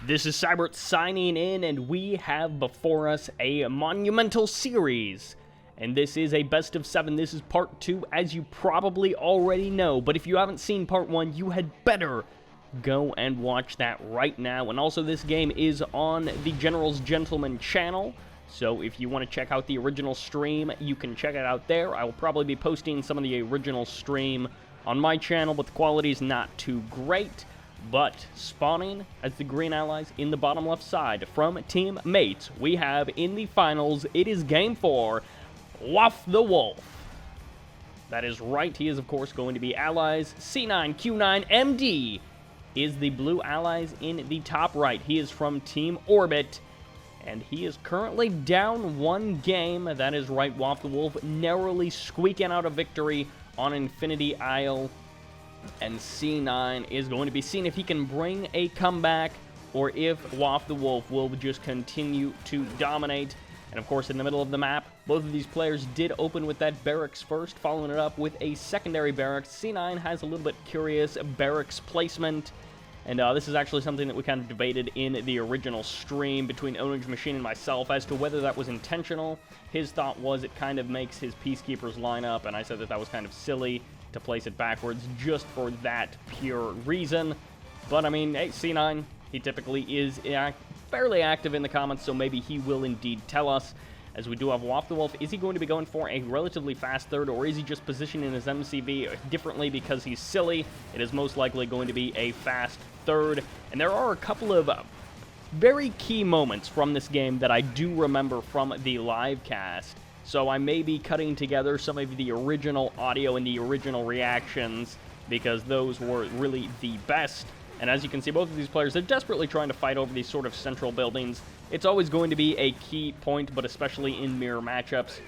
This is Sybert signing in, and we have before us a monumental series. And this is a best of 7. This is part 2, as you probably already know. But if you haven't seen part 1, you had better go and watch that right now. And also, this game is on the General's Gentleman channel. So if you want to check out the original stream, you can check it out there. I will probably be posting some of the original stream on my channel, but the quality is not too great. But spawning as the green allies in the bottom left side from Team Mates, we have in the finals, it is game 4, WalftheWolf. That is right, he is of course going to be allies. c9q9md is the blue allies in the top right. He is from Team Orbit, and he is currently down 1 game. That is right, WalftheWolf narrowly squeaking out a victory on Infinity Isle. And C9 is going to be seeing if he can bring a comeback or if WalftheWolf will just continue to dominate. And of course, in the middle of the map, both of these players did open with that barracks first, following it up with a secondary barracks. C9 has a little bit curious barracks placement. And this is actually something that we kind of debated in the original stream between Orange Machine and myself as to whether that was intentional. His thought was it kind of makes his Peacekeepers line up, and I said that that was kind of silly to place it backwards just for that pure reason. But I mean, hey, C9, he typically is fairly active in the comments, so maybe he will indeed tell us. As we do have WalftheWolf, is he going to be going for a relatively fast third, or is he just positioning his MCV differently because he's silly? It is most likely going to be a fast third, and there are a couple of very key moments from this game that I do remember from the live cast. So I may be cutting together some of the original audio and the original reactions because those were really the best. And as you can see, both of these players, they're desperately trying to fight over these sort of central buildings. It's always going to be a key point, but especially in mirror matchups,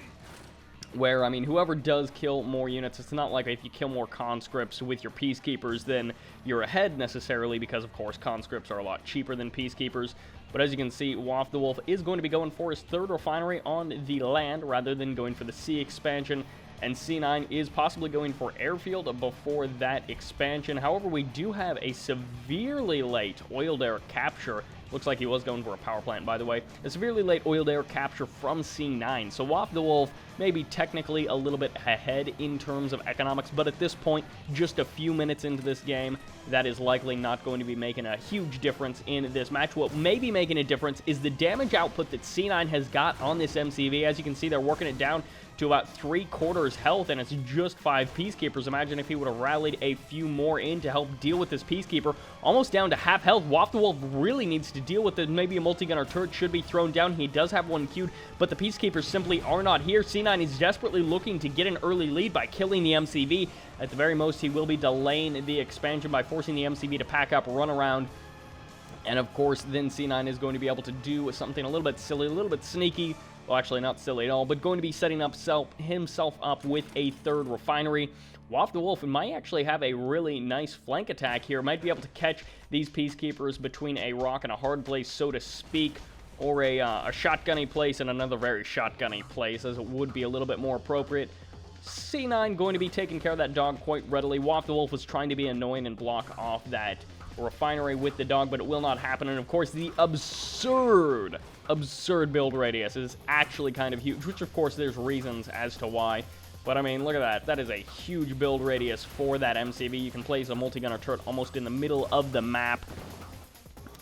where, I mean, whoever does kill more units, it's not like if you kill more conscripts with your Peacekeepers, then you're ahead necessarily, because, of course, conscripts are a lot cheaper than Peacekeepers. But as you can see, WalftheWolf is going to be going for his third refinery on the land rather than going for the sea expansion. And C9 is possibly going for airfield before that expansion. However, we do have a severely late oiled air capture. Looks like he was going for a power plant, by the way. A severely late oiled air capture from C9. So WalftheWolf may be technically a little bit ahead in terms of economics, but at this point, just a few minutes into this game, that is likely not going to be making a huge difference in this match. What may be making a difference is the damage output that C9 has got on this MCV. As you can see, they're working it down to about 3/4 health, and it's just 5 Peacekeepers. Imagine if he would have rallied a few more in to help deal with this Peacekeeper. Almost down to half health. WalftheWolf really needs to deal with it. Maybe a multi-gunner turret should be thrown down. He does have one queued, but the Peacekeepers simply are not here. C9 is desperately looking to get an early lead by killing the MCV. At the very most, he will be delaying the expansion by forcing the MCV to pack up, run around. And of course, then C9 is going to be able to do something a little bit silly, a little bit sneaky. Well, actually, not silly at all, but going to be setting up himself up with a third refinery. WalftheWolf might actually have a really nice flank attack here. Might be able to catch these Peacekeepers between a rock and a hard place, so to speak, or a shotgunny place and another very shotgunny place, as it would be a little bit more appropriate. C9 going to be taking care of that dog quite readily. WalftheWolf was trying to be annoying and block off that refinery with the dog, but it will not happen. And of course, the absurd build radius is actually kind of huge, which of course there's reasons as to why. But I mean, look at that. That is a huge build radius for that MCV. You can place a multi-gunner turret almost in the middle of the map.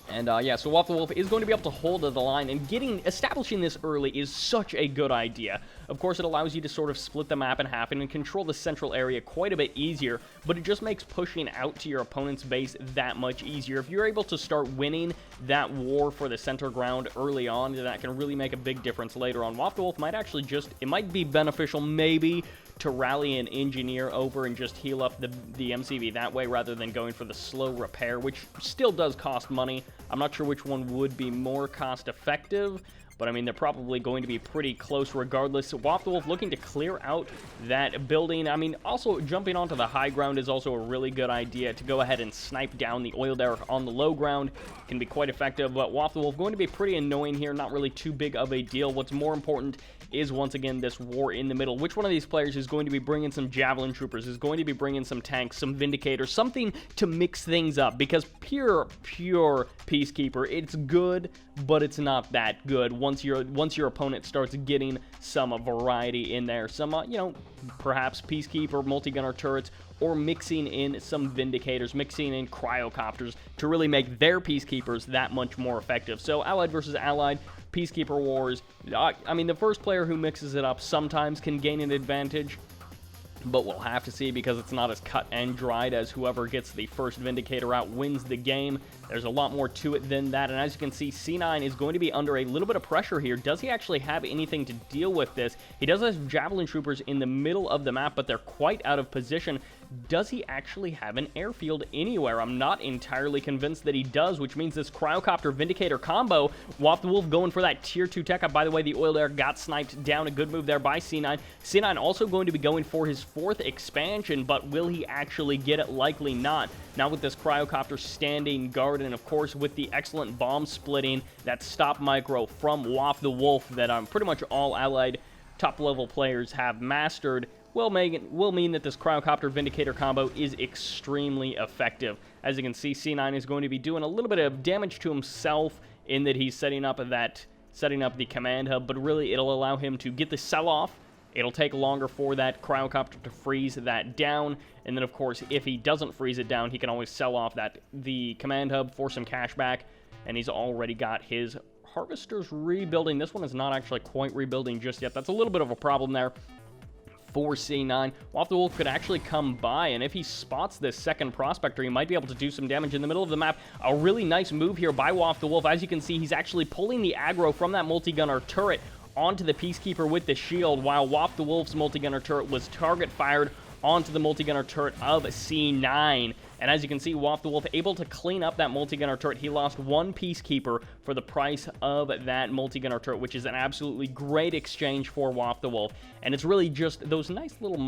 And yeah, so WalftheWolf is going to be able to hold the line, and establishing this early is such a good idea. Of course, it allows you to sort of split the map in half and control the central area quite a bit easier, but it just makes pushing out to your opponent's base that much easier. If you're able to start winning that war for the center ground early on, then that can really make a big difference later on. WalftheWolf might actually it might be beneficial maybe to rally an engineer over and just heal up the MCV that way rather than going for the slow repair, which still does cost money. I'm not sure which one would be more cost effective, but I mean, they're probably going to be pretty close regardless. So WalftheWolf looking to clear out that building. I mean, also jumping onto the high ground is also a really good idea to go ahead and snipe down the oil derrick on the low ground. Can be quite effective, but WalftheWolf going to be pretty annoying here, not really too big of a deal. What's more important is, once again, this war in the middle. Which one of these players is going to be bringing some javelin troopers, is going to be bringing some tanks, some vindicators, something to mix things up, because pure peacekeeper, it's good, but it's not that good once your opponent starts getting some variety in there, some you know, perhaps peacekeeper multi-gunner turrets, or mixing in some vindicators, mixing in cryocopters to really make their peacekeepers that much more effective. So allied versus allied, peacekeeper wars. I mean, the first player who mixes it up sometimes can gain an advantage, but we'll have to see, because it's not as cut and dried as whoever gets the first Vindicator out wins the game. There's a lot more to it than that, and as you can see, C9 is going to be under a little bit of pressure here. Does he actually have anything to deal with this? He does have javelin troopers in the middle of the map, but they're quite out of position. Does he actually have an airfield anywhere? I'm not entirely convinced that he does, which means this Cryocopter Vindicator combo, WalftheWolf going for that tier 2 tech up. By the way, the oil derrick got sniped down. A good move there by C9. C9 also going to be going for his 4th expansion, but will he actually get it? Likely not. Now with this Cryocopter standing guard, and of course with the excellent bomb splitting, that stop micro from WalftheWolf that pretty much all allied top level players have mastered, will mean that this Cryocopter Vindicator combo is extremely effective. As you can see, C9 is going to be doing a little bit of damage to himself in that he's setting up the command hub, but really it'll allow him to get the sell-off. It'll take longer for that Cryocopter to freeze that down, and then of course if he doesn't freeze it down, he can always sell off the command hub for some cash back, and he's already got his harvesters rebuilding. This one is not actually quite rebuilding just yet. That's a little bit of a problem there for C9. WalftheWolf could actually come by, and if he spots this second prospector, he might be able to do some damage in the middle of the map. A really nice move here by WalftheWolf. As you can see, he's actually pulling the aggro from that multi-gunner turret onto the Peacekeeper with the shield, while WalftheWolf's multi-gunner turret was target fired onto the multi-gunner turret of C9. And as you can see, WalftheWolf able to clean up that multi-gunner turret. He lost 1 Peacekeeper for the price of that multi-gunner turret, which is an absolutely great exchange for WalftheWolf. And it's really just those nice little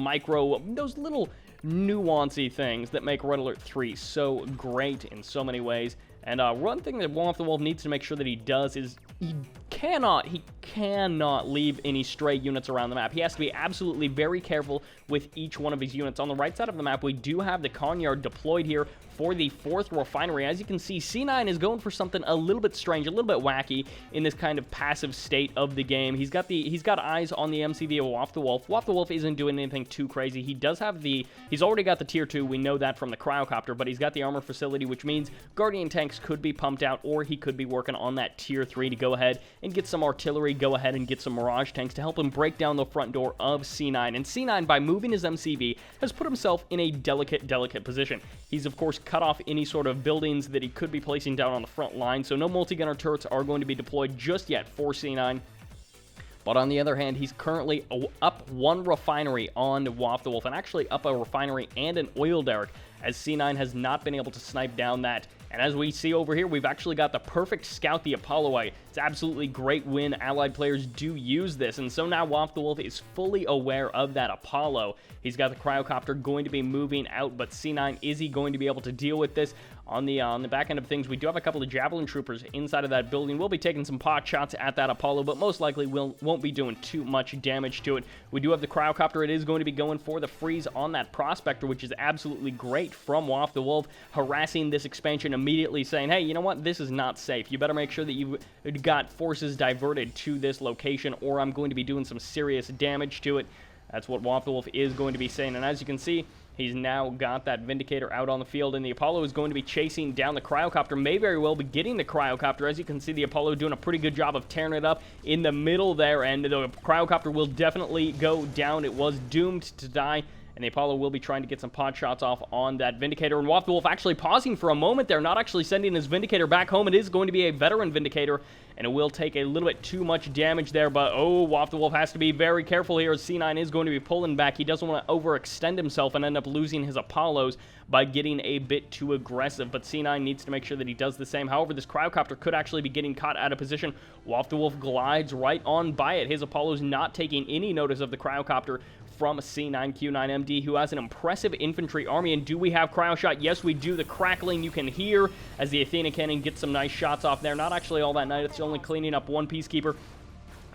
those little nuancy things that make Red Alert 3 so great in so many ways. And one thing that WalftheWolf needs to make sure that he does is he cannot leave any stray units around the map. He has to be absolutely very careful with each one of his units. On the right side of the map, we do have the Conyard deployed here for the 4th refinery. As you can see, C9 is going for something a little bit strange, a little bit wacky in this kind of passive state of the game. He's got eyes on the MCV of WalftheWolf. WalftheWolf isn't doing anything too crazy. He's already got the tier 2. We know that from the Cryocopter, but he's got the armor facility, which means Guardian tanks could be pumped out, or he could be working on that tier 3 to go ahead and get some artillery, go ahead and get some Mirage tanks to help him break down the front door of C9. And C9, by moving his MCV, has put himself in a delicate position. He's, of course, cut off any sort of buildings that he could be placing down on the front line, so no multi-gunner turrets are going to be deployed just yet for C9. But on the other hand, he's currently up 1 refinery on WalftheWolf, and actually up a refinery and an oil derrick, as C9 has not been able to snipe down that. And as we see over here, we've actually got the perfect scout, the Apollo. It's absolutely great when allied players do use this. And so now WalftheWolf is fully aware of that Apollo. He's got the Cryocopter going to be moving out, but C9, is he going to be able to deal with this? On the back end of things, we do have a couple of javelin troopers inside of that building. We'll be taking some pot shots at that Apollo, but most likely won't be doing too much damage to it. We do have the Cryocopter. It is going to be going for the freeze on that prospector, which is absolutely great from WalftheWolf, harassing this expansion immediately, saying, hey, you know what? This is not safe. You better make sure that you've got forces diverted to this location, or I'm going to be doing some serious damage to it. That's what WalftheWolf is going to be saying. And as you can see, he's now got that Vindicator out on the field, and the Apollo is going to be chasing down the Cryocopter. May very well be getting the Cryocopter. As you can see, the Apollo doing a pretty good job of tearing it up in the middle there, and the Cryocopter will definitely go down. It was doomed to die, and the Apollo will be trying to get some pot shots off on that Vindicator. And WalftheWolf actually pausing for a moment there, not actually sending his Vindicator back home. It is going to be a veteran Vindicator, and it will take a little bit too much damage there, but WalftheWolf has to be very careful here as C9 is going to be pulling back. He doesn't want to overextend himself and end up losing his Apollos by getting a bit too aggressive, but C9 needs to make sure that he does the same. However, this Cryocopter could actually be getting caught out of position. WalftheWolf glides right on by it. His Apollo's not taking any notice of the Cryocopter from c9q9md, who has an impressive infantry army. And do we have cryo shot? Yes, we do. The crackling you can hear as the Athena cannon gets some nice shots off there. Not actually all that nice. It's only cleaning up one Peacekeeper.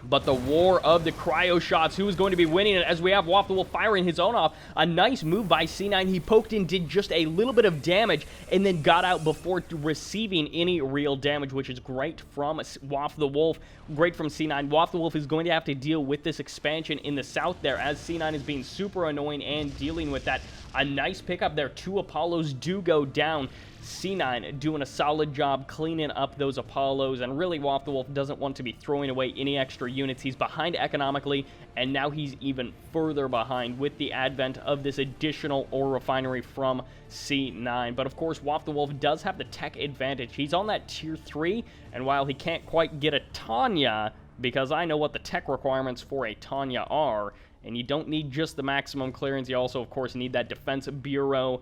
But the war of the cryo shots, who is going to be winning it, as we have WalftheWolf firing his own off. A nice move by C9. He poked in, did just a little bit of damage, and then got out before receiving any real damage, which is great from WalftheWolf. Great from C9. WalftheWolf is going to have to deal with this expansion in the south there, as C9 is being super annoying and dealing with that. A nice pickup there. 2 Apollos do go down. C9 doing a solid job cleaning up those Apollos, and really WalftheWolf doesn't want to be throwing away any extra units. He's behind economically, and now he's even further behind with the advent of this additional ore refinery from C9. But of course, WalftheWolf does have the tech advantage. He's on that tier 3, and while he can't quite get a Tanya, because I know what the tech requirements for a Tanya are, and you don't need just the maximum clearance, you also of course need that defense bureau.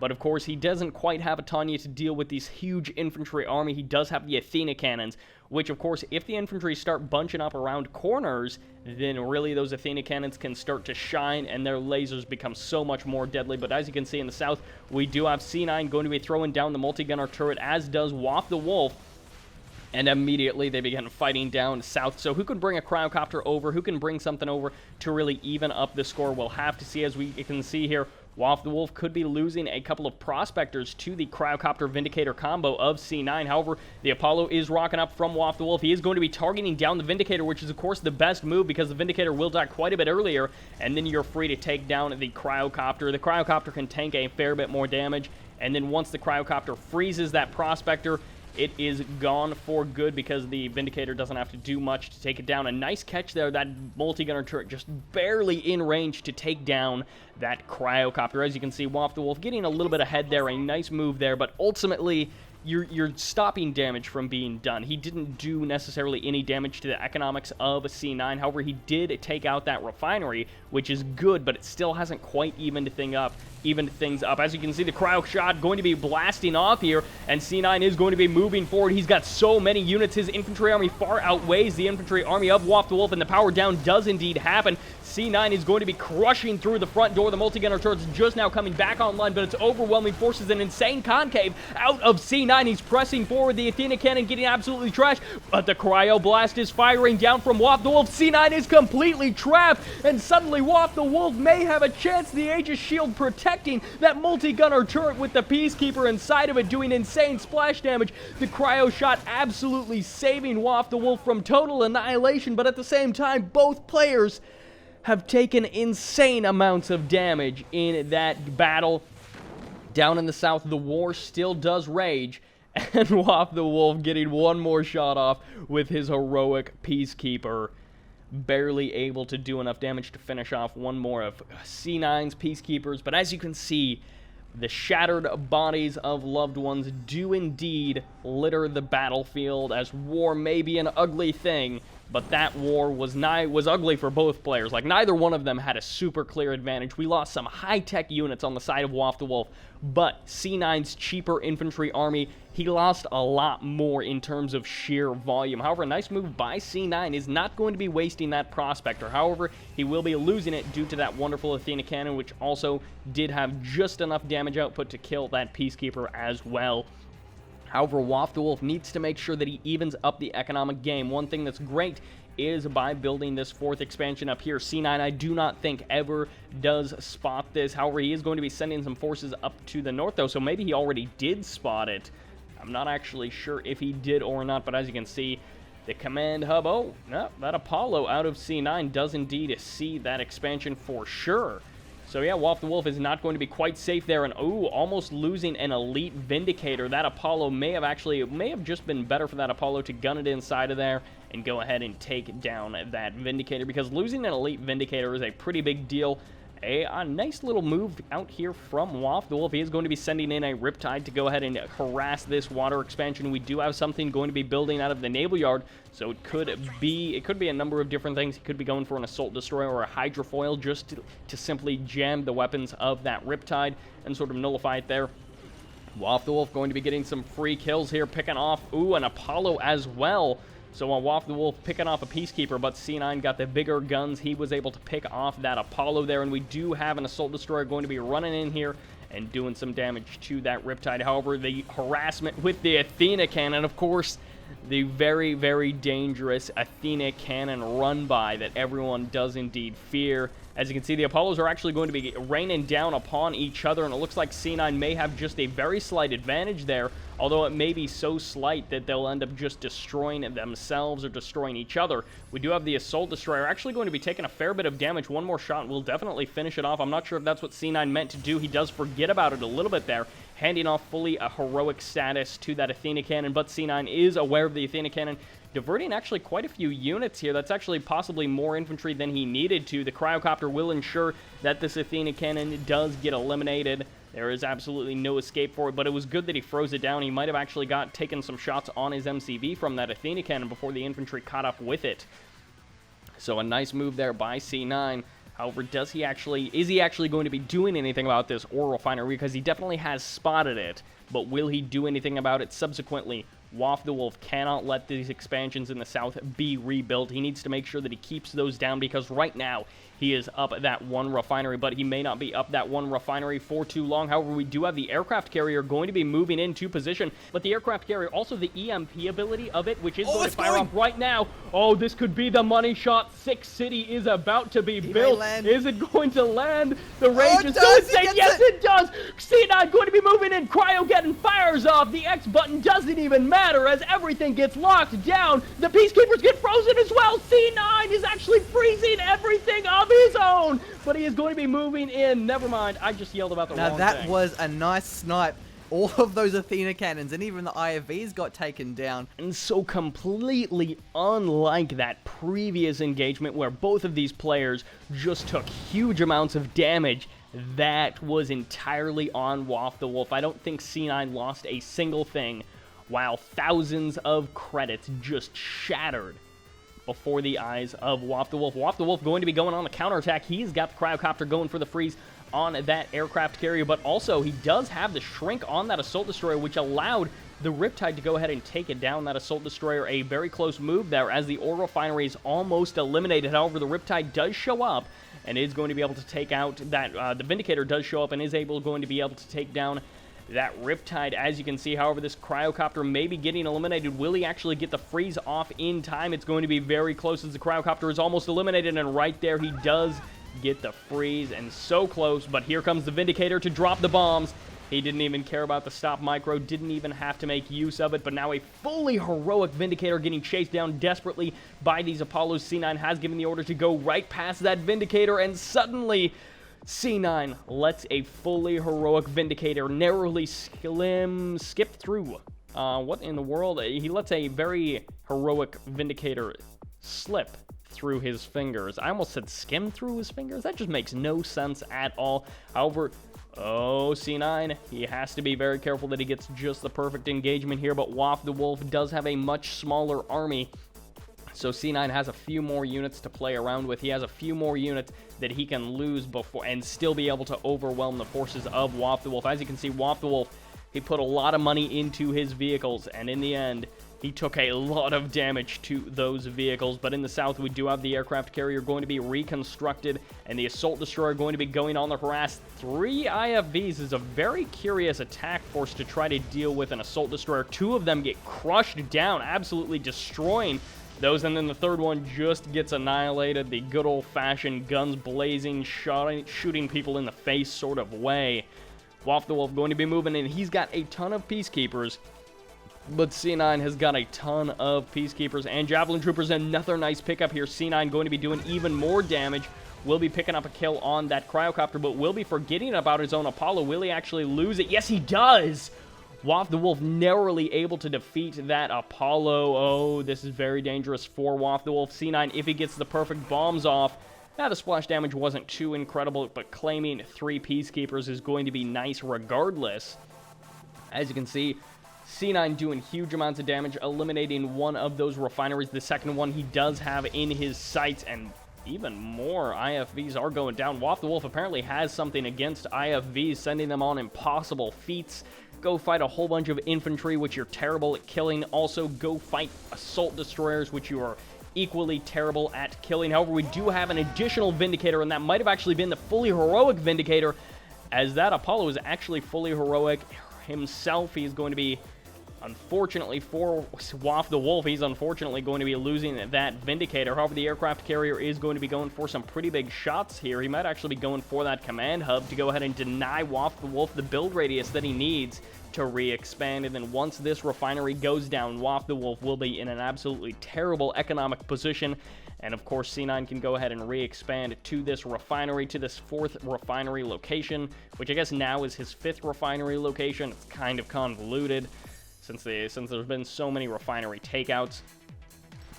But of course, he doesn't quite have a Tanya to deal with these huge infantry army. He does have the Athena cannons, which of course, if the infantry start bunching up around corners, then really those Athena cannons can start to shine and their lasers become so much more deadly. But as you can see in the south, we do have C9 going to be throwing down the multi-gunner turret, as does WalftheWolf. And immediately they begin fighting down south. So who can bring a Cryocopter over? Who can bring something over to really even up the score? We'll have to see. As we can see here, WalftheWolf could be losing a couple of prospectors to the Cryocopter Vindicator combo of C9. However, the Apollo is rocking up from WalftheWolf. He is going to be targeting down the Vindicator, which is, of course, the best move because the Vindicator will die quite a bit earlier, and then you're free to take down the Cryocopter. The Cryocopter can tank a fair bit more damage, and then once the Cryocopter freezes that prospector, it is gone for good because the Vindicator doesn't have to do much to take it down. A nice catch there. That multi-gunner turret just barely in range to take down that Cryocopter. As you can see, WalftheWolf getting a little bit ahead there. A nice move there, but ultimately you're stopping damage from being done. He didn't do necessarily any damage to the economics of C9. However, he did take out that refinery, which is good, but it still hasn't quite evened things up. As you can see, the cryo shot going to be blasting off here, and C9 is going to be moving forward. He's got so many units. His infantry army far outweighs the infantry army of WalftheWolf, and the power down does indeed happen. C9 is going to be crushing through the front door. The multi-gunner turret's just now coming back online, but it's overwhelming forces. An insane concave out of C9. He's pressing forward. The Athena cannon getting absolutely trashed, but the cryo blast is firing down from WalftheWolf. C9 is completely trapped, and suddenly WalftheWolf may have a chance. The Aegis shield protecting that multi-gunner turret with the Peacekeeper inside of it doing insane splash damage. The cryo shot absolutely saving WalftheWolf from total annihilation, but at the same time, both players have taken insane amounts of damage in that battle. Down in the south, the war still does rage, and WalftheWolf getting one more shot off with his heroic Peacekeeper, barely able to do enough damage to finish off one more of C9's Peacekeepers. But as you can see, the shattered bodies of loved ones do indeed litter the battlefield, as war may be an ugly thing, but that war was ugly for both players. Like, neither one of them had a super clear advantage. We lost some high-tech units on the side of WalftheWolf, but C9's cheaper infantry army, he lost a lot more in terms of sheer volume. However, a nice move by C9 is not going to be wasting that prospector. However, he will be losing it due to that wonderful Athena cannon, which also did have just enough damage output to kill that Peacekeeper as well. However, WalftheWolf needs to make sure that he evens up the economic game. One thing that's great is by building this fourth expansion up here. C9, I do not think, ever does spot this. However, he is going to be sending some forces up to the north, though, so maybe he already did spot it. I'm not actually sure if he did or not, but as you can see, the command hub, oh, no, that Apollo out of C9 does indeed see that expansion for sure. So yeah, WalftheWolf is not going to be quite safe there, and almost losing an elite Vindicator. That Apollo may have just been better for that Apollo to gun it inside of there and go ahead and take down that Vindicator, because losing an elite Vindicator is a pretty big deal. A nice little move out here from WalftheWolf. He is going to be sending in a Riptide to go ahead and harass this water expansion. We do have something going to be building out of the naval yard, so it could be a number of different things. He could be going for an assault destroyer or a hydrofoil just to simply jam the weapons of that Riptide and sort of nullify it there. WalftheWolf going to be getting some free kills here, picking off, an Apollo as well. So WalftheWolf picking off a Peacekeeper, but C9 got the bigger guns. He was able to pick off that Apollo there, and we do have an Assault Destroyer going to be running in here and doing some damage to that Riptide. However, the harassment with the Athena Cannon, of course, the very, very dangerous Athena Cannon run-by that everyone does indeed fear. As you can see, the Apollos are actually going to be raining down upon each other, and it looks like C9 may have just a very slight advantage there, although it may be so slight that they'll end up just destroying themselves or destroying each other. We do have the Assault Destroyer actually going to be taking a fair bit of damage. One more shot will definitely finish it off. I'm not sure if that's what C9 meant to do. He does forget about it a little bit there, handing off fully a heroic status to that Athena Cannon, but C9 is aware of the Athena Cannon, diverting actually quite a few units here. That's actually possibly more infantry than he needed to. The Cryocopter will ensure that this Athena Cannon does get eliminated. There is absolutely no escape for it, but it was good that he froze it down. He might have actually taken some shots on his MCV from that Athena Cannon before the infantry caught up with it. So a nice move there by C9. However, is he actually going to be doing anything about this ore refinery? Because he definitely has spotted it, but will he do anything about it subsequently? WalftheWolf cannot let these expansions in the south be rebuilt. He needs to make sure that he keeps those down, because right now he is up that one refinery, but he may not be up that one refinery for too long. However, we do have the aircraft carrier going to be moving into position, but the aircraft carrier, also the EMP ability of it, which is going to fire off right now. Oh, this could be the money shot. Six City is about to be built. Is it going to land? The range is so insane. Yes, it does. C9 going to be moving in. Cryogeddon fires off. The X button doesn't even matter as everything gets locked down. The Peacekeepers get frozen as well. C9 is actually freezing everything of his own, but he is going to be moving in. Never mind, I just yelled about the wrong thing. Now that was a nice snipe. All of those Athena cannons and even the IFVs got taken down. And so completely unlike that previous engagement where both of these players just took huge amounts of damage, that was entirely on WalftheWolf. I don't think C9 lost a single thing, while thousands of credits just shattered before the eyes of WalftheWolf. WalftheWolf going to be going on the counterattack. He's got the Cryocopter going for the freeze on that aircraft carrier, but also he does have the shrink on that Assault Destroyer, which allowed the Riptide to go ahead and take it down. That Assault Destroyer, a very close move there as the ore refinery is almost eliminated. However, the Riptide does show up and is going to be able to take out that, the Vindicator does show up and is going to be able to take down that Riptide, as you can see. However, this Cryocopter may be getting eliminated. Will he actually get the freeze off in time? It's going to be very close as the Cryocopter is almost eliminated, and right there he does get the freeze, and so close. But here comes the Vindicator to drop the bombs. He didn't even care about the stop micro, didn't even have to make use of it, but now a fully heroic Vindicator getting chased down desperately by these Apollos. C9 has given the order to go right past that Vindicator, and suddenly C9 lets a fully heroic Vindicator narrowly skip through. What in the world? He lets a very heroic Vindicator slip through his fingers. I almost said skim through his fingers. That just makes no sense at all. However, C9, he has to be very careful that he gets just the perfect engagement here, but WalftheWolf does have a much smaller army, so C9 has a few more units to play around with. He has a few more units that he can lose before and still be able to overwhelm the forces of WalftheWolf. As you can see, WalftheWolf, he put a lot of money into his vehicles, and in the end, he took a lot of damage to those vehicles. But in the south, we do have the aircraft carrier going to be reconstructed, and the Assault Destroyer going to be going on the harass. 3 IFVs is a very curious attack force to try to deal with an Assault Destroyer. 2 of them get crushed down, absolutely destroying those, and then the third one just gets annihilated the good old-fashioned guns blazing, shooting people in the face sort of way. WalftheWolf going to be moving in. He's got a ton of Peacekeepers, but C9 has got a ton of Peacekeepers and Javelin Troopers. Another nice pickup here. C9 going to be doing even more damage. Will be picking up a kill on that Cryocopter, but will be forgetting about his own Apollo. Will he actually lose it? Yes, he does! WalftheWolf narrowly able to defeat that Apollo. Oh, this is very dangerous for WalftheWolf. C9, if he gets the perfect bombs off, Now, the splash damage wasn't too incredible, but claiming 3 Peacekeepers is going to be nice regardless. As you can see, C9 doing huge amounts of damage, eliminating one of those refineries. The second one he does have in his sights, and even more IFVs are going down. WalftheWolf apparently has something against IFVs, sending them on impossible feats. Go fight a whole bunch of infantry, which you're terrible at killing. Also, go fight assault destroyers, which you are equally terrible at killing. However, we do have an additional Vindicator, and that might have actually been the fully heroic Vindicator, as that Apollo is actually fully heroic himself. He's going to be, unfortunately for WalftheWolf, he's unfortunately going to be losing that Vindicator. However, the aircraft carrier is going to be going for some pretty big shots here. He might actually be going for that command hub to go ahead and deny WalftheWolf the build radius that he needs to re-expand. And then once this refinery goes down, WalftheWolf will be in an absolutely terrible economic position. And of course, C9 can go ahead and re-expand to this refinery, to this 4th refinery location, which I guess now is his 5th refinery location. It's kind of convoluted since there's been so many refinery takeouts,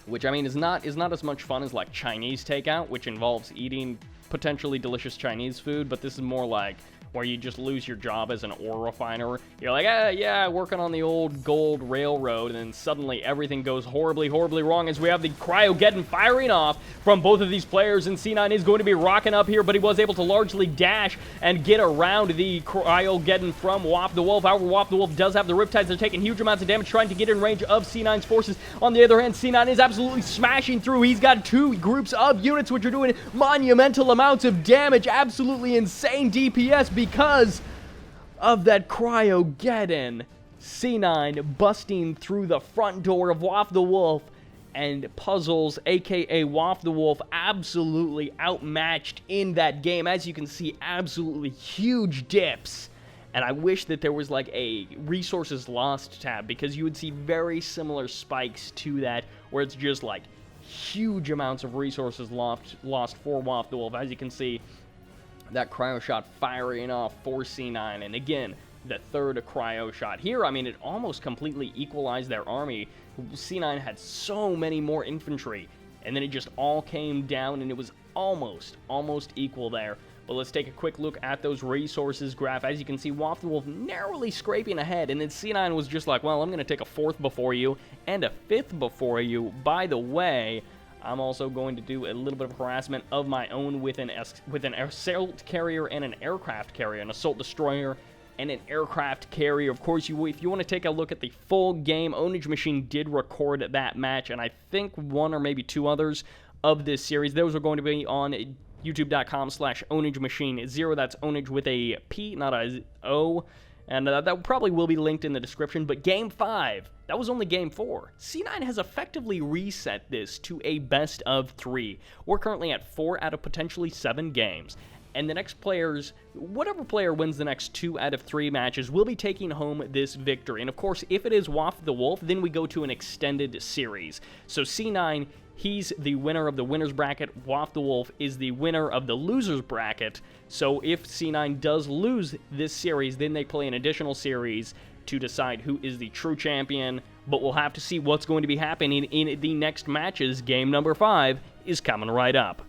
which I mean is not as much fun as like Chinese takeout, which involves eating potentially delicious Chinese food, but this is more like where you just lose your job as an ore refiner. You're like, yeah, working on the old gold railroad, and then suddenly everything goes horribly, horribly wrong as we have the Cryogeddon firing off from both of these players, and C9 is going to be rocking up here, but he was able to largely dash and get around the Cryogeddon from WalftheWolf. However, WalftheWolf does have the Riptides. They're taking huge amounts of damage, trying to get in range of C9's forces. On the other hand, C9 is absolutely smashing through. He's got 2 groups of units which are doing monumental amounts of damage, absolutely insane DPS because of that Cryogeddon. C9 busting through the front door of WalftheWolf, and Puzzles, aka WalftheWolf, absolutely outmatched in that game. As you can see, absolutely huge dips. And I wish that there was like a resources lost tab, because you would see very similar spikes to that, where it's just like huge amounts of resources lost for WalftheWolf. As you can see, that cryo shot firing off for C9, and again, the 3rd cryo shot here. I mean, it almost completely equalized their army. C9 had so many more infantry, and then it just all came down, and it was almost equal there. But let's take a quick look at those resources graph. As you can see, WalftheWolf narrowly scraping ahead, and then C9 was just like, well, I'm going to take a 4th before you and a 5th before you. By the way, I'm also going to do a little bit of harassment of my own with an assault carrier and an aircraft carrier, an assault destroyer and an aircraft carrier. Of course, if you want to take a look at the full game, Ownage Machine did record that match, and I think 1 or maybe 2 others of this series. Those are going to be on youtube.com/OwnageMachine0. That's Ownage with a P, not a O. And that probably will be linked in the description. But Game 5, that was only Game 4. C9 has effectively reset this to a best of 3. We're currently at 4 out of potentially 7 games. And the next players, whatever player wins the next 2 out of 3 matches, will be taking home this victory. And of course, if it is WalftheWolf, then we go to an extended series. So C9, he's the winner of the winner's bracket. WalftheWolf is the winner of the loser's bracket. So if C9 does lose this series, then they play an additional series to decide who is the true champion. But we'll have to see what's going to be happening in the next matches. Game number 5 is coming right up.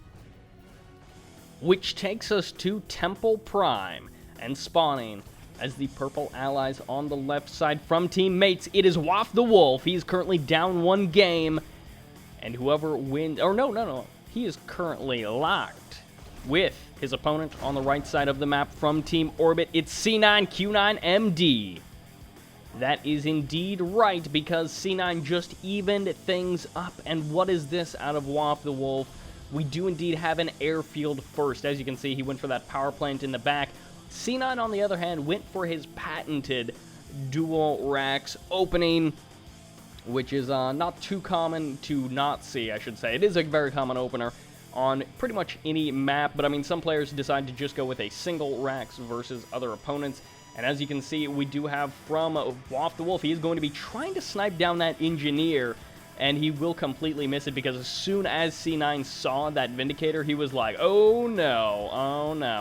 Which takes us to Temple Prime, and spawning as the purple allies on the left side from teammates. It is WalftheWolf. He's currently down 1 game. And whoever wins, or no, he is currently locked with his opponent on the right side of the map from Team Orbit. It's c9q9md. That is indeed right, because C9 just evened things up. And what is this out of WalftheWolf? We do indeed have an airfield first. As you can see, he went for that power plant in the back. C9, on the other hand, went for his patented dual racks opening, which is not too common to not see, I should say. It is a very common opener on pretty much any map, but I mean, some players decide to just go with a single racks versus other opponents. And as you can see, we do have from WalftheWolf, he is going to be trying to snipe down that engineer. and he will completely miss it, because as soon as C9 saw that Vindicator, he was like, oh no,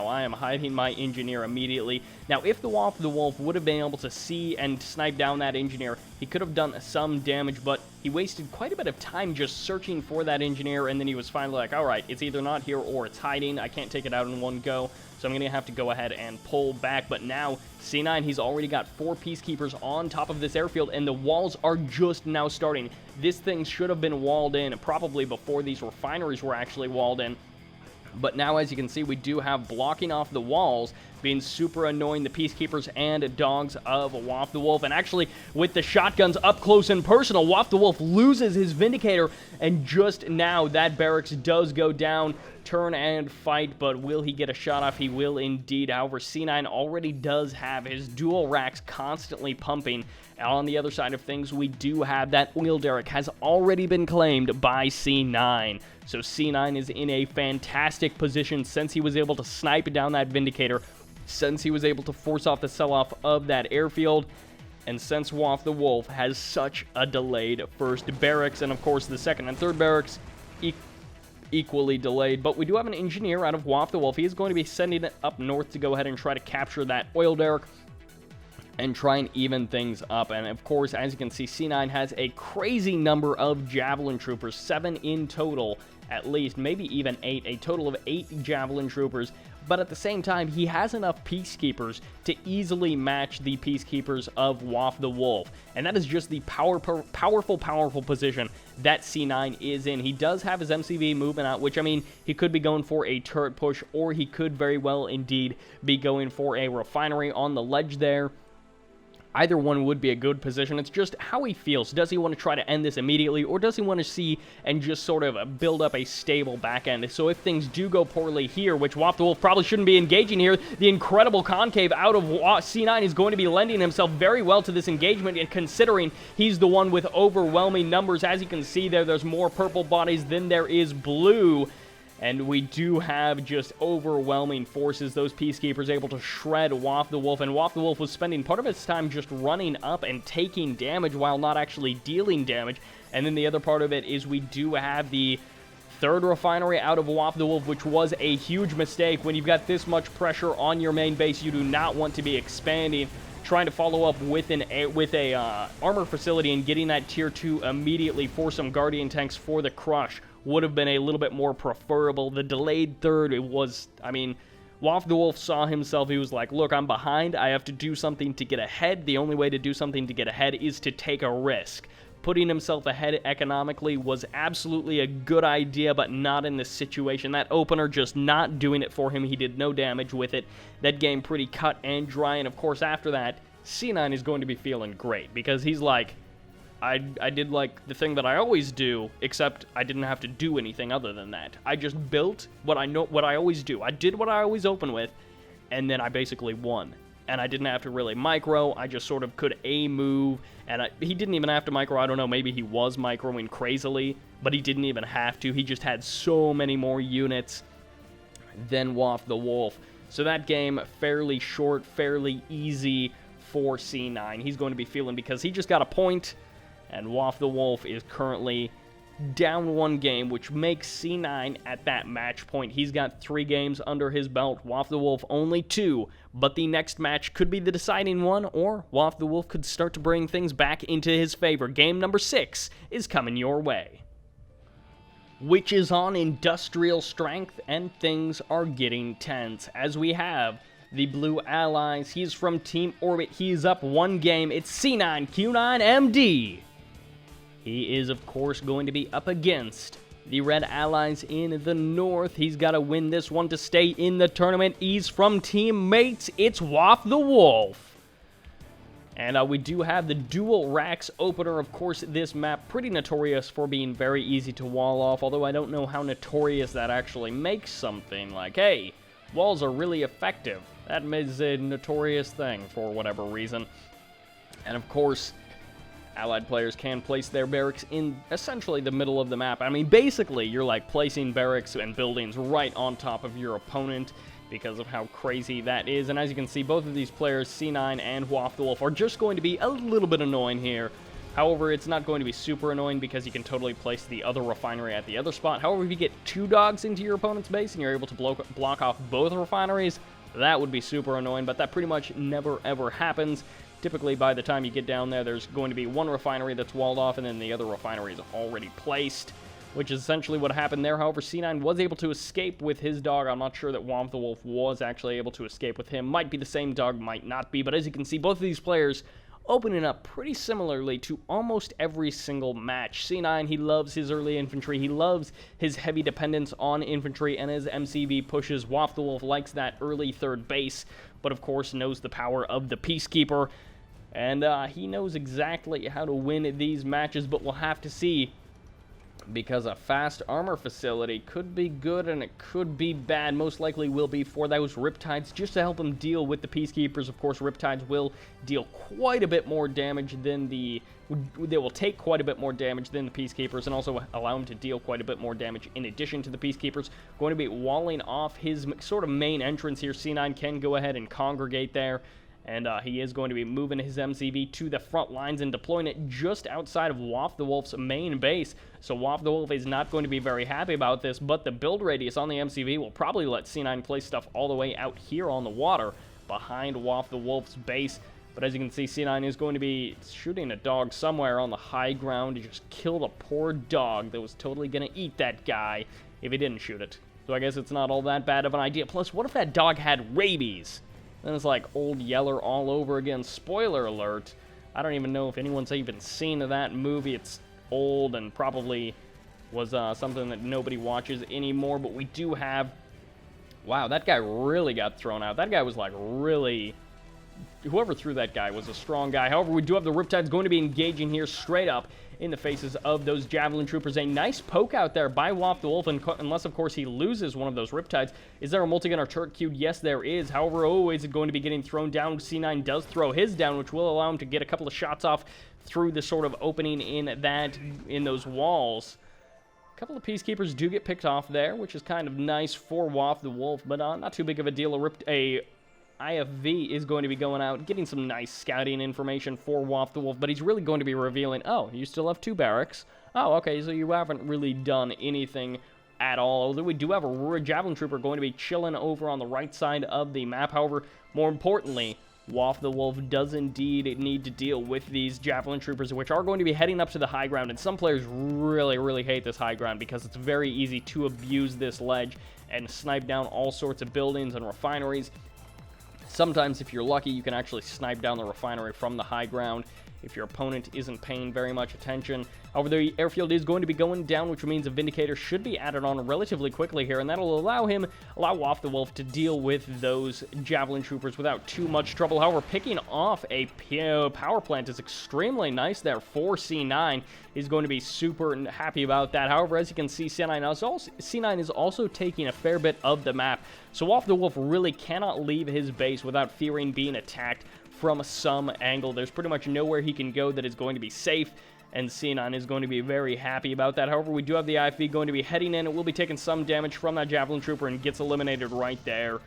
I am hiding my Engineer immediately. Now, if the WalftheWolf would have been able to see and snipe down that Engineer, he could have done some damage, but he wasted quite a bit of time just searching for that Engineer, and then he was finally like, alright, it's either not here or it's hiding, I can't take it out in one go, so I'm going to have to go ahead and pull back. But now, C9, he's already got 4 Peacekeepers on top of this airfield, and the walls are just now starting. This thing should have been walled in probably before these refineries were actually walled in. But now, as you can see, we do have blocking off the walls, being super annoying, the Peacekeepers and dogs of WalftheWolf. And actually, with the shotguns up close and personal, WalftheWolf loses his Vindicator, and just now that barracks does go down. Turn and fight, but will he get a shot off? He will indeed. However, C9 already does have his dual racks constantly pumping. And on the other side of things, we do have that oil derrick has already been claimed by C9. So C9 is in a fantastic position since he was able to snipe down that Vindicator, since he was able to force off the sell-off of that airfield, and since WalftheWolf has such a delayed first barracks, and of course the second and third barracks equally delayed. But we do have an Engineer out of WalftheWolf. He is going to be sending it up north to go ahead and try to capture that oil derrick and try and even things up. And of course, as you can see, C9 has a crazy number of Javelin Troopers, 7 in total, at least, maybe even 8, a total of 8 Javelin Troopers. But at the same time, he has enough Peacekeepers to easily match the Peacekeepers of WalftheWolf. And that is just the powerful position that C9 is in. He does have his MCV movement out, which, I mean, he could be going for a turret push, or he could very well indeed be going for a refinery on the ledge there. Either one would be a good position. It's just how he feels. Does he want to try to end this immediately, or does he want to see and just sort of build up a stable back end? So if things do go poorly here, which WalftheWolf probably shouldn't be engaging here, the incredible concave out of C9 is going to be lending himself very well to this engagement, and considering he's the one with overwhelming numbers. As you can see there, there's more purple bodies than there is blue. And we do have just overwhelming forces. Those Peacekeepers able to shred WalftheWolf, and WalftheWolf was spending part of his time just running up and taking damage while not actually dealing damage. And then the other part of it is we do have the third refinery out of WalftheWolf, which was a huge mistake. When you've got this much pressure on your main base, you do not want to be expanding. Trying to follow up with a armor facility and getting that tier 2 immediately for some Guardian tanks for the crush would have been a little bit more preferable. The delayed third, it was, I mean, WalftheWolf saw himself, he was like, look, I'm behind, I have to do something to get ahead. The only way to do something to get ahead is to take a risk. Putting himself ahead economically was absolutely a good idea, but not in this situation. That opener just not doing it for him. He did no damage with it. That game pretty cut and dry, and of course after that, C9 is going to be feeling great, because he's like, I did like the thing that I always do, except I didn't have to do anything other than that. I just built what I always do. I did what I always open with, and then I basically won. And I didn't have to really micro, I just sort of could move, and he didn't even have to micro. I don't know, maybe he was microing crazily, but he didn't even have to. He just had so many more units than WalftheWolf. So that game, fairly short, fairly easy for C9. He's going to be feeling, because he just got a point, and WalftheWolf is currently down 1 game, which makes C9 at that match point. He's got 3 games under his belt, WalftheWolf only 2, but the next match could be the deciding one, or WalftheWolf could start to bring things back into his favor. Game number 6 is coming your way, which is on industrial strength, and things are getting tense, as we have the blue allies. He's from Team Orbit. He is up 1 game. It's c9q9md. He is, of course, going to be up against the red allies in the north. He's got to win this one to stay in the tournament. He's from Teammates. It's WalftheWolf. And we do have the dual racks opener. Of course, this map pretty notorious for being very easy to wall off, although I don't know how notorious that actually makes something. Like, hey, walls are really effective. That is a notorious thing for whatever reason. And of course, Allied players can place their barracks in essentially the middle of the map. I mean, basically, you're like placing barracks and buildings right on top of your opponent because of how crazy that is. And as you can see, both of these players, C9 and WalftheWolf, are just going to be a little bit annoying here However, it's not going to be super annoying because you can totally place the other refinery at the other spot. However, if you get 2 dogs into your opponent's base and you're able to block off both refineries, that would be super annoying, but that pretty much never ever happens. Typically, by the time you get down there, there's going to be 1 refinery that's walled off, and then the other refinery is already placed, which is essentially what happened there. However, C9 was able to escape with his dog. I'm not sure that WalftheWolf was actually able to escape with him. Might be the same dog, might not be, but as you can see, both of these players opening up pretty similarly to almost every single match. C9, he loves his early infantry, he loves his heavy dependence on infantry, and as MCV pushes, WalftheWolf likes that early third base, but of course knows the power of the Peacekeeper, and he knows exactly how to win these matches, but we'll have to see, because a fast armor facility could be good and it could be bad. Most likely will be for those Riptides, just to help them deal with the Peacekeepers. Of course, Riptides will deal quite a bit more damage than they will take quite a bit more damage than the Peacekeepers, and also allow them to deal quite a bit more damage in addition to the Peacekeepers. Going to be walling off his sort of main entrance here. C9 can go ahead and congregate there. And he is going to be moving his MCV to the front lines and deploying it just outside of WalftheWolf's main base. So WalftheWolf is not going to be very happy about this, but the build radius on the MCV will probably let C9 place stuff all the way out here on the water behind WalftheWolf's base. But as you can see, C9 is going to be shooting a dog somewhere on the high ground. He just killed a poor dog that was totally going to eat that guy if he didn't shoot it. So I guess it's not all that bad of an idea. Plus, what if that dog had rabies? Then it's like Old Yeller all over again. Spoiler alert. I don't even know if anyone's even seen that movie. It's old and probably was something that nobody watches anymore. But we do have... Wow, that guy really got thrown out. That guy was like really... Whoever threw that guy was a strong guy. However, we do have the Riptides going to be engaging here straight up in the faces of those Javelin Troopers. A nice poke out there by WalftheWolf, unless, of course, he loses one of those Riptides. Is there a multi-gunner turret queued? Yes, there is. However, is it going to be getting thrown down? C9 does throw his down, which will allow him to get a couple of shots off through the sort of opening in those walls. A couple of Peacekeepers do get picked off there, which is kind of nice for WalftheWolf, but not too big of a deal. A IFV is going to be going out, getting some nice scouting information for WalftheWolf, but he's really going to be revealing, oh, you still have 2 barracks. Oh, okay, so you haven't really done anything at all. Although we do have a Javelin Trooper going to be chilling over on the right side of the map. However, more importantly, WalftheWolf does indeed need to deal with these Javelin Troopers, which are going to be heading up to the high ground, and some players really, really hate this high ground because it's very easy to abuse this ledge and snipe down all sorts of buildings and refineries. Sometimes, if you're lucky, you can actually snipe down the refinery from the high ground if your opponent isn't paying very much attention. However, the airfield is going to be going down, which means a Vindicator should be added on relatively quickly here, and that'll allow WalftheWolf to deal with those Javelin Troopers without too much trouble. However, picking off a power plant is extremely nice there for C9. He's going to be super happy about that. However, as you can see, C9 is also taking a fair bit of the map, so WalftheWolf really cannot leave his base without fearing being attacked from some angle. There's pretty much nowhere he can go that is going to be safe, and C9 is going to be very happy about that. However, we do have the IFV going to be heading in. It will be taking some damage from that Javelin Trooper and gets eliminated right there.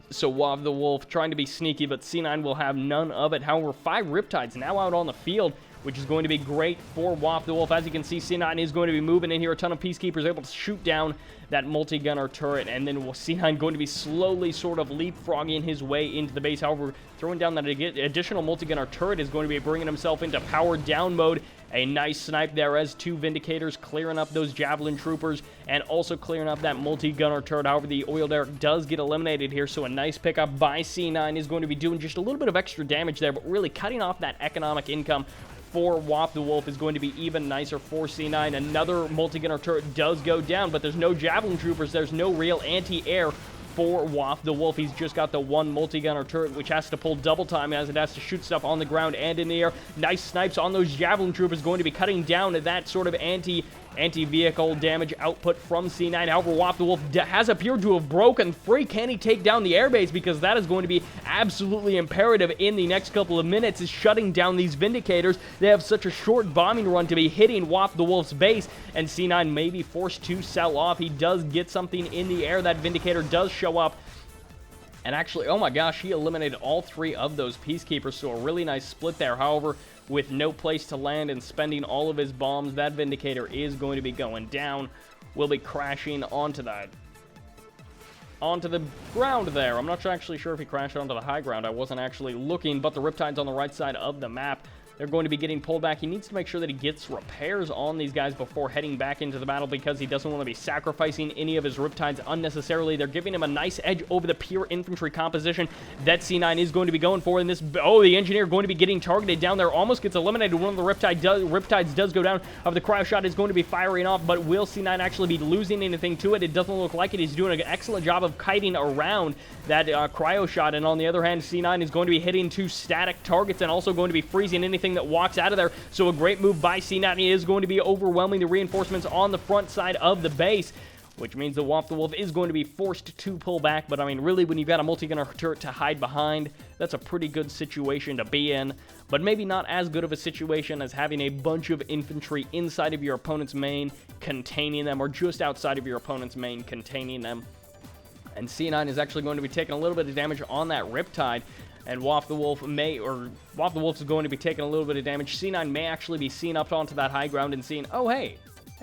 So WalftheWolf trying to be sneaky, but C9 will have none of it. However, 5 Riptides now out on the field, which is going to be great for WalftheWolf. As you can see, C9 is going to be moving in here. A ton of Peacekeepers able to shoot down that multi-gunner turret, and then C9 going to be slowly sort of leapfrogging his way into the base. However, throwing down that additional multi-gunner turret is going to be bringing himself into power down mode. A nice snipe there as 2 Vindicators clearing up those Javelin Troopers and also clearing up that multi-gunner turret. However, the oil derrick does get eliminated here, so a nice pickup by C9 is going to be doing just a little bit of extra damage there, but really cutting off that economic income for WalftheWolf is going to be even nicer for C9. Another multi-gunner turret does go down, but there's no Javelin Troopers. There's no real anti-air for WalftheWolf. He's just got the 1 multi-gunner turret, which has to pull double time as it has to shoot stuff on the ground and in the air. Nice snipes on those Javelin Troopers, going to be cutting down that sort of anti-vehicle damage output from C9. However, WalftheWolf has appeared to have broken free. Can he take down the airbase? Because that is going to be absolutely imperative in the next couple of minutes, is shutting down these Vindicators. They have such a short bombing run to be hitting WalftheWolf's base, and C9 may be forced to sell off. He does get something in the air. That Vindicator does show up. And actually, oh my gosh, he eliminated all 3 of those Peacekeepers, so a really nice split there. However, with no place to land and spending all of his bombs. That Vindicator is going to be going down. Will be crashing onto the ground there. I'm not actually sure if he crashed onto the high ground. I wasn't actually looking, but the Riptide's on the right side of the map. They're going to be getting pulled back. He needs to make sure that he gets repairs on these guys before heading back into the battle because he doesn't want to be sacrificing any of his Riptides unnecessarily. They're giving him a nice edge over the pure infantry composition that C9 is going to be going for. And this, oh, the Engineer going to be getting targeted down there. Almost gets eliminated. One of the Riptides does go down. The Cryo Shot is going to be firing off, but will C9 actually be losing anything to it? It doesn't look like it. He's doing an excellent job of kiting around that Cryo Shot. And on the other hand, C9 is going to be hitting 2 static targets and also going to be freezing anything that walks out of there. So a great move by C9. He is going to be overwhelming the reinforcements on the front side of the base, which means that WalftheWolf is going to be forced to pull back. But I mean, really, when you've got a multi-gunner turret to hide behind, that's a pretty good situation to be in. But maybe not as good of a situation as having a bunch of infantry inside of your opponent's main, containing them, or just outside of your opponent's main, containing them. And C9 is actually going to be taking a little bit of damage on that Riptide. And WalftheWolf is going to be taking a little bit of damage. C9 may actually be seen up onto that high ground and seeing, oh, hey,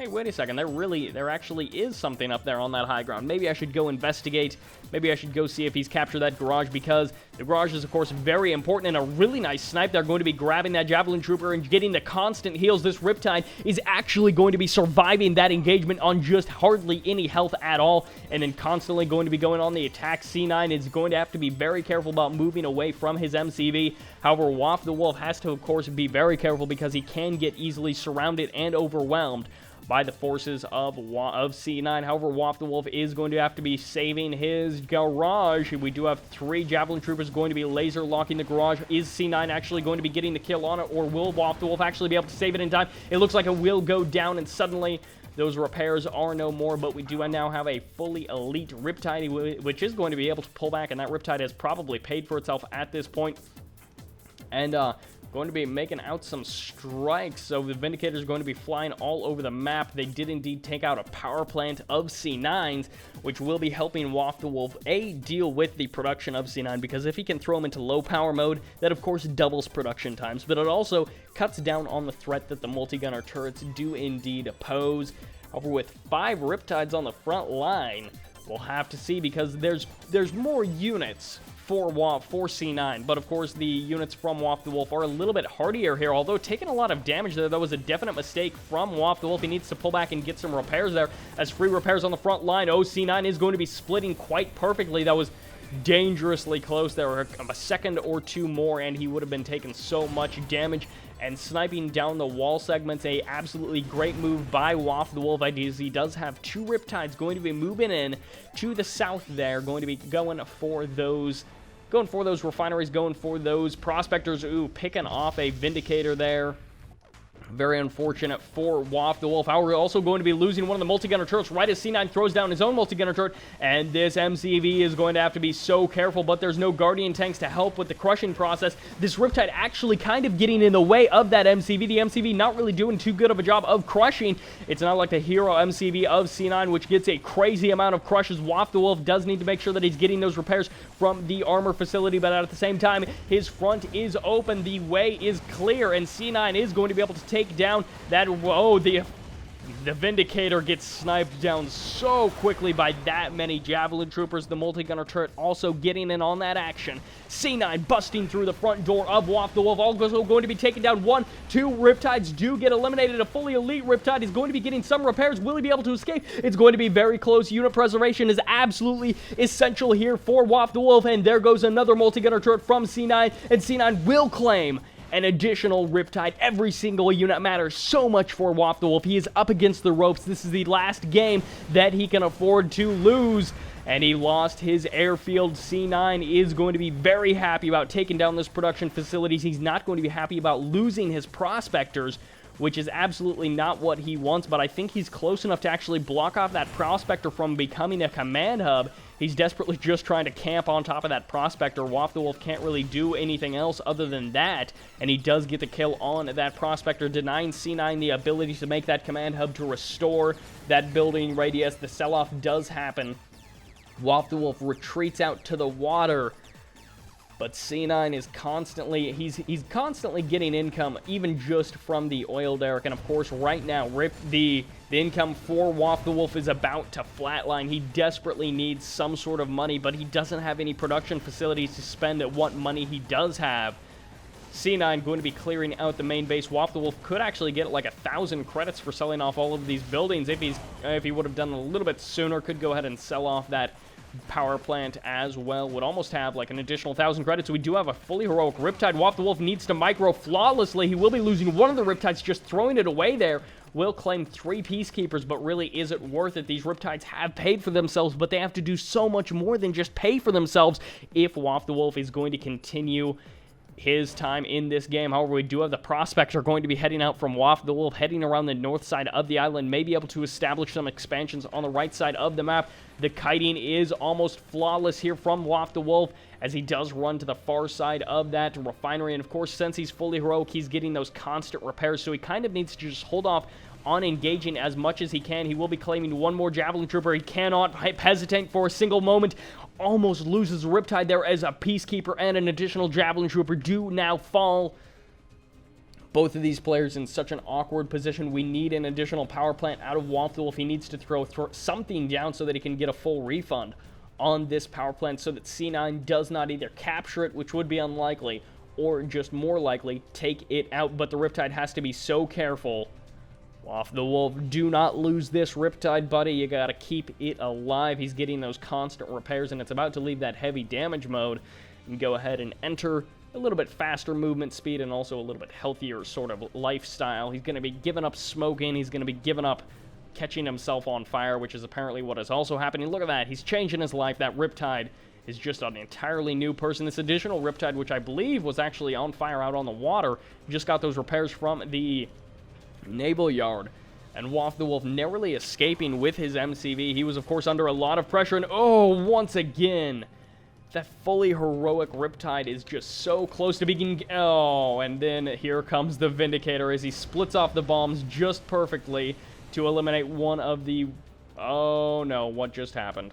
wait a second, there actually is something up there on that high ground. Maybe I should go investigate. Maybe I should go see if he's captured that garage, because the garage is, of course, very important, and a really nice snipe. They're going to be grabbing that Javelin Trooper and getting the constant heals. This Riptide is actually going to be surviving that engagement on just hardly any health at all, and then constantly going to be going on the attack. C9 is going to have to be very careful about moving away from his MCV. However, WalftheWolf has to, of course, be very careful because he can get easily surrounded and overwhelmed by the forces of C9. However, WalftheWolf is going to have to be saving his garage. We do have 3 Javelin Troopers going to be laser locking the garage. Is C9 actually going to be getting the kill on it, or will WalftheWolf actually be able to save it in time? It looks like it will go down, and suddenly those repairs are no more, but we do now have a fully elite Riptide, which is going to be able to pull back, and that Riptide has probably paid for itself at this point. And, going to be making out some strikes, so the Vindicator is going to be flying all over the map. They did indeed take out a power plant of C9's, which will be helping WalftheWolf deal with the production of C9, because if he can throw him into low power mode, that of course doubles production times, but it also cuts down on the threat that the multi-gunner turrets do indeed pose. However, with 5 Riptides on the front line, we'll have to see, because there's more units for C9, but of course the units from WalftheWolf are a little bit hardier here, although taking a lot of damage there. That was a definite mistake from WalftheWolf. He needs to pull back and get some repairs there, as free repairs on the front line. Oh, C9 is going to be splitting quite perfectly. That was dangerously close. There were a second or 2 more, and he would have been taking so much damage. And sniping down the wall segments, a absolutely great move by WalftheWolf, as he does have 2 Riptides going to be moving in to the south there, going to be going for those refineries, going for those prospectors. Ooh, picking off a Vindicator there. Very unfortunate for WalftheWolf. However, we're also going to be losing one of the multi-gunner turrets right as C9 throws down his own multi-gunner turret, and this MCV is going to have to be so careful, but there's no Guardian tanks to help with the crushing process. This Riptide actually kind of getting in the way of that MCV. The MCV not really doing too good of a job of crushing. It's not like the hero MCV of C9, which gets a crazy amount of crushes. WalftheWolf does need to make sure that he's getting those repairs from the armor facility, but at the same time, his front is open. The way is clear, and C9 is going to be able to take down that. Whoa, the Vindicator gets sniped down so quickly by that many Javelin Troopers. The multi-gunner turret also getting in on that action. C9 busting through the front door of WalftheWolf, also going to be taken down. 1, 2 Riptides do get eliminated. A fully elite Riptide is going to be getting some repairs. Will he be able to escape? It's going to be very close. Unit preservation is absolutely essential here for WalftheWolf, and there goes another multi-gunner turret from C9, and C9 will claim an additional Riptide. Every single unit matters so much for WalftheWolf. He is up against the ropes. This is the last game that he can afford to lose, and he lost his airfield. C9 is going to be very happy about taking down this production facilities. He's not going to be happy about losing his prospectors, which is absolutely not what he wants, but I think he's close enough to actually block off that prospector from becoming a command hub. He's desperately just trying to camp on top of that prospector. WalftheWolf can't really do anything else other than that, and he does get the kill on that prospector, denying C9 the ability to make that command hub to restore that building radius. The sell-off does happen. WalftheWolf retreats out to the water. But C9 is constantly, he's constantly getting income, even just from the oil derrick. And of course, right now, the income for WalftheWolf is about to flatline. He desperately needs some sort of money, but he doesn't have any production facilities to spend at what money he does have. C9 going to be clearing out the main base. WalftheWolf could actually get like 1,000 credits for selling off all of these buildings if he would have done it a little bit sooner. Could go ahead and sell off that power plant as well. Would almost have like an additional 1,000 credits. We do have a fully heroic Riptide. WalftheWolf needs to micro flawlessly. He will be losing one of the Riptides, just throwing it away there. Will claim 3 Peacekeepers, but really, is it worth it? These Riptides have paid for themselves, but they have to do so much more than just pay for themselves if WalftheWolf is going to continue his time in this game. However, we do have the Prospector going to be heading out from WalftheWolf, heading around the north side of the island, may be able to establish some expansions on the right side of the map. The kiting is almost flawless here from WalftheWolf, as he does run to the far side of that refinery. And of course, since he's fully heroic, he's getting those constant repairs, so he kind of needs to just hold off on engaging as much as he can. He will be claiming one more Javelin Trooper. He cannot hesitate for a single moment. Almost loses Riptide there as a Peacekeeper and an additional Javelin Trooper do now fall. Both of these players in such an awkward position. We need an additional power plant out of WalftheWolf. He needs to throw something down so that he can get a full refund on this power plant, so that C9 does not either capture it, which would be unlikely, or just more likely take it out. But the Riptide has to be so careful. WalftheWolf, do not lose this Riptide, buddy. You gotta keep it alive. He's getting those constant repairs, and it's about to leave that heavy damage mode and go ahead and enter a little bit faster movement speed and also a little bit healthier sort of lifestyle. He's going to be giving up smoking. He's going to be giving up catching himself on fire, which is apparently what is also happening. Look at that. He's changing his life. That Riptide is just an entirely new person. This additional Riptide, which I believe was actually on fire out on the water, just got those repairs from the naval yard. And WalftheWolf narrowly escaping with his MCV. He was, of course, under a lot of pressure. And, oh, once again, that fully heroic Riptide is just so close to being... Oh, and then here comes the Vindicator as he splits off the bombs just perfectly to eliminate one of the... Oh, no, what just happened?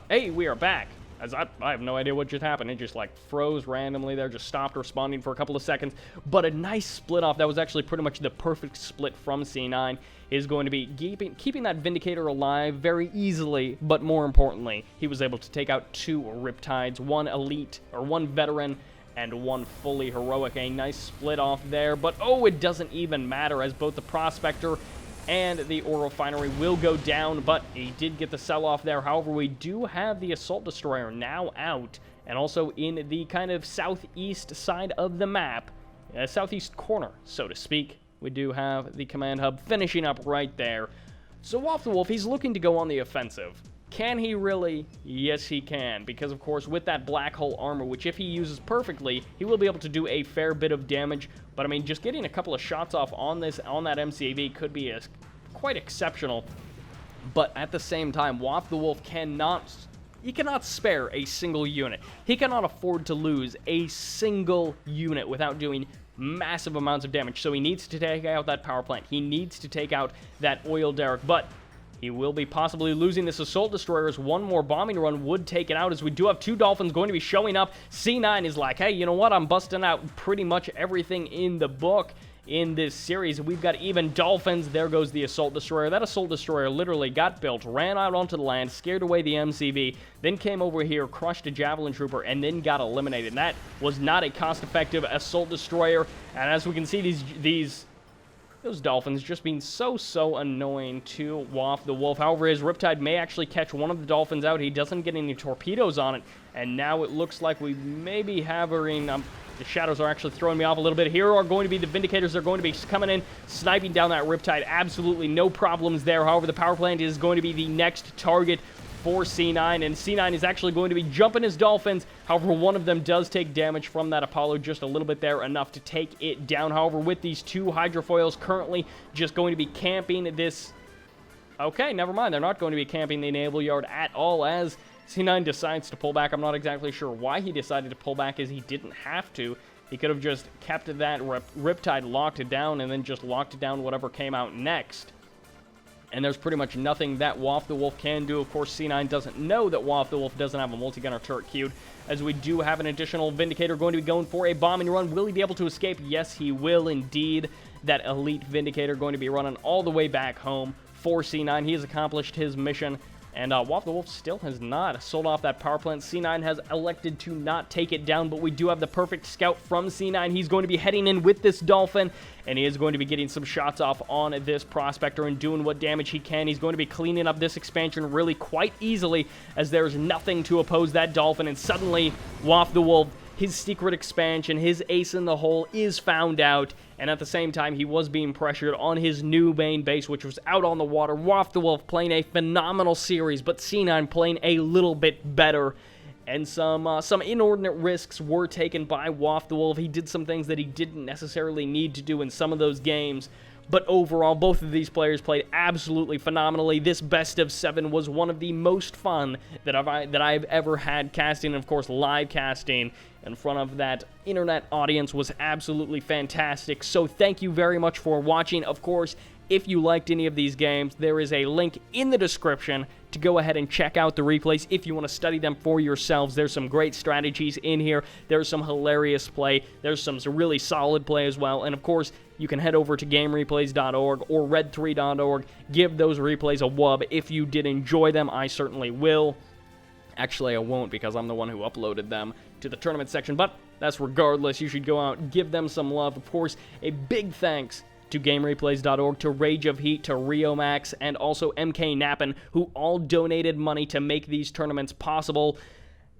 Hey, we are back. As I have no idea what just happened. It just like froze randomly there, just stopped responding for a couple of seconds. But a nice split off. That was actually pretty much the perfect split from C9. Is going to be keeping that Vindicator alive very easily, but more importantly, he was able to take out 2 Riptides, 1 elite, or 1 veteran, and 1 fully heroic. A nice split off there, but oh, it doesn't even matter, as both the Prospector and the ore refinery will go down, but he did get the sell-off there. However, we do have the Assault Destroyer now out, and also in the kind of southeast side of the map, southeast corner, so to speak. We do have the command hub finishing up right there. So WalftheWolf, he's looking to go on the offensive. Can he really? Yes, he can, because of course with that black hole armor, which if he uses perfectly, he will be able to do a fair bit of damage. But I mean, just getting a couple of shots off on that MCAV could be quite exceptional. But at the same time, WalftheWolf cannot spare a single unit. He cannot afford to lose a single unit without doing massive amounts of damage. So he needs to take out that power plant. He needs to take out that oil derrick, but he will be possibly losing this Assault Destroyer, as one more bombing run would take it out, as we do have 2 Dolphins going to be showing up. C9 is like, hey, you know what? I'm busting out pretty much everything in the book in this series. We've got even Dolphins. There goes the Assault Destroyer. That Assault Destroyer literally got built, ran out onto the land, scared away the MCV, then came over here, crushed a Javelin Trooper, and then got eliminated. And that was not a cost-effective Assault Destroyer. And as we can see, those Dolphins just being so annoying to WalftheWolf. However, his Riptide may actually catch one of the Dolphins out. He doesn't get any torpedoes on it. And now it looks like we may be having... the shadows are actually throwing me off a little bit. Here are going to be the Vindicators. They're going to be coming in, sniping down that Riptide. Absolutely no problems there. However, the power plant is going to be the next target for C9, and C9 is actually going to be jumping his Dolphins. However, one of them does take damage from that Apollo, just a little bit there, enough to take it down. However, with these 2 hydrofoils currently just going to be camping this... Okay, never mind. They're not going to be camping the naval yard at all, as C9 decides to pull back. I'm not exactly sure why he decided to pull back, as he didn't have to. He could have just kept that Riptide locked it down and then just locked it down whatever came out next. and there's pretty much nothing that WalftheWolf can do. Of course, C9 doesn't know that WalftheWolf doesn't have a multi-gunner turret queued, as we do have an additional Vindicator going to be going for a bombing run. Will he be able to escape? Yes, he will indeed. That elite Vindicator going to be running all the way back home for C9. He has accomplished his mission, and WalftheWolf still has not sold off that power plant. C9 has elected to not take it down, but we do have the perfect scout from C9. He's going to be heading in with this Dolphin, and he is going to be getting some shots off on this Prospector and doing what damage he can. He's going to be cleaning up this expansion really quite easily, as there's nothing to oppose that Dolphin, and suddenly WalftheWolf, his secret expansion, his ace in the hole, is found out, and at the same time, he was being pressured on his new main base, which was out on the water. WalftheWolf playing a phenomenal series, but C9 playing a little bit better, and some inordinate risks were taken by WalftheWolf. He did some things that he didn't necessarily need to do in some of those games, but overall, both of these players played absolutely phenomenally. This best of 7 was one of the most fun that I've ever had casting, and of course, live casting in front of that internet audience was absolutely fantastic. So thank you very much for watching. Of course, if you liked any of these games, there is a link in the description to go ahead and check out the replays if you want to study them for yourselves. There's some great strategies in here. There's some hilarious play. There's some really solid play as well. And of course, you can head over to gamereplays.org or red3.org. Give those replays a wub if you did enjoy them. I certainly will. Actually, I won't, because I'm the one who uploaded them to the tournament section, but that's regardless. You should go out and give them some love. Of course, a big thanks to gamereplays.org, to Rage of Heat, to RioMax, and also MK Nappin, who all donated money to make these tournaments possible.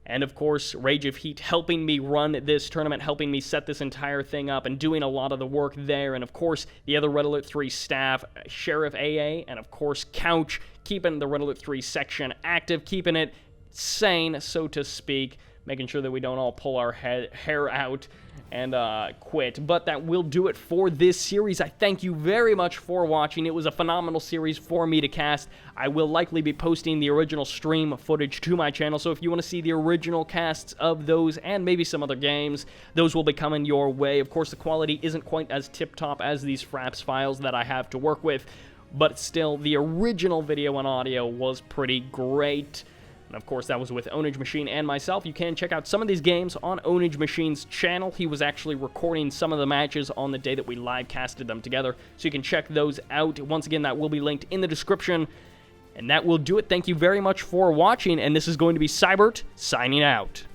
And of course, Rage of Heat helping me run this tournament, helping me set this entire thing up, and doing a lot of the work there. And of course, the other Red Alert 3 staff, Sheriff AA, and of course, Couch, keeping the Red Alert 3 section active, keeping it sane, so to speak, making sure that we don't all pull our hair out and quit. But that will do it for this series. I thank you very much for watching. It was a phenomenal series for me to cast. I will likely be posting the original stream footage to my channel, so if you want to see the original casts of those and maybe some other games, those will be coming your way. Of course, the quality isn't quite as tip-top as these Fraps files that I have to work with, but still, the original video and audio was pretty great. And of course, that was with Ownage Machine and myself. You can check out some of these games on Ownage Machine's channel. He was actually recording some of the matches on the day that we live casted them together, so you can check those out. Once again, that will be linked in the description. And that will do it. Thank you very much for watching, and this is going to be Sybert signing out.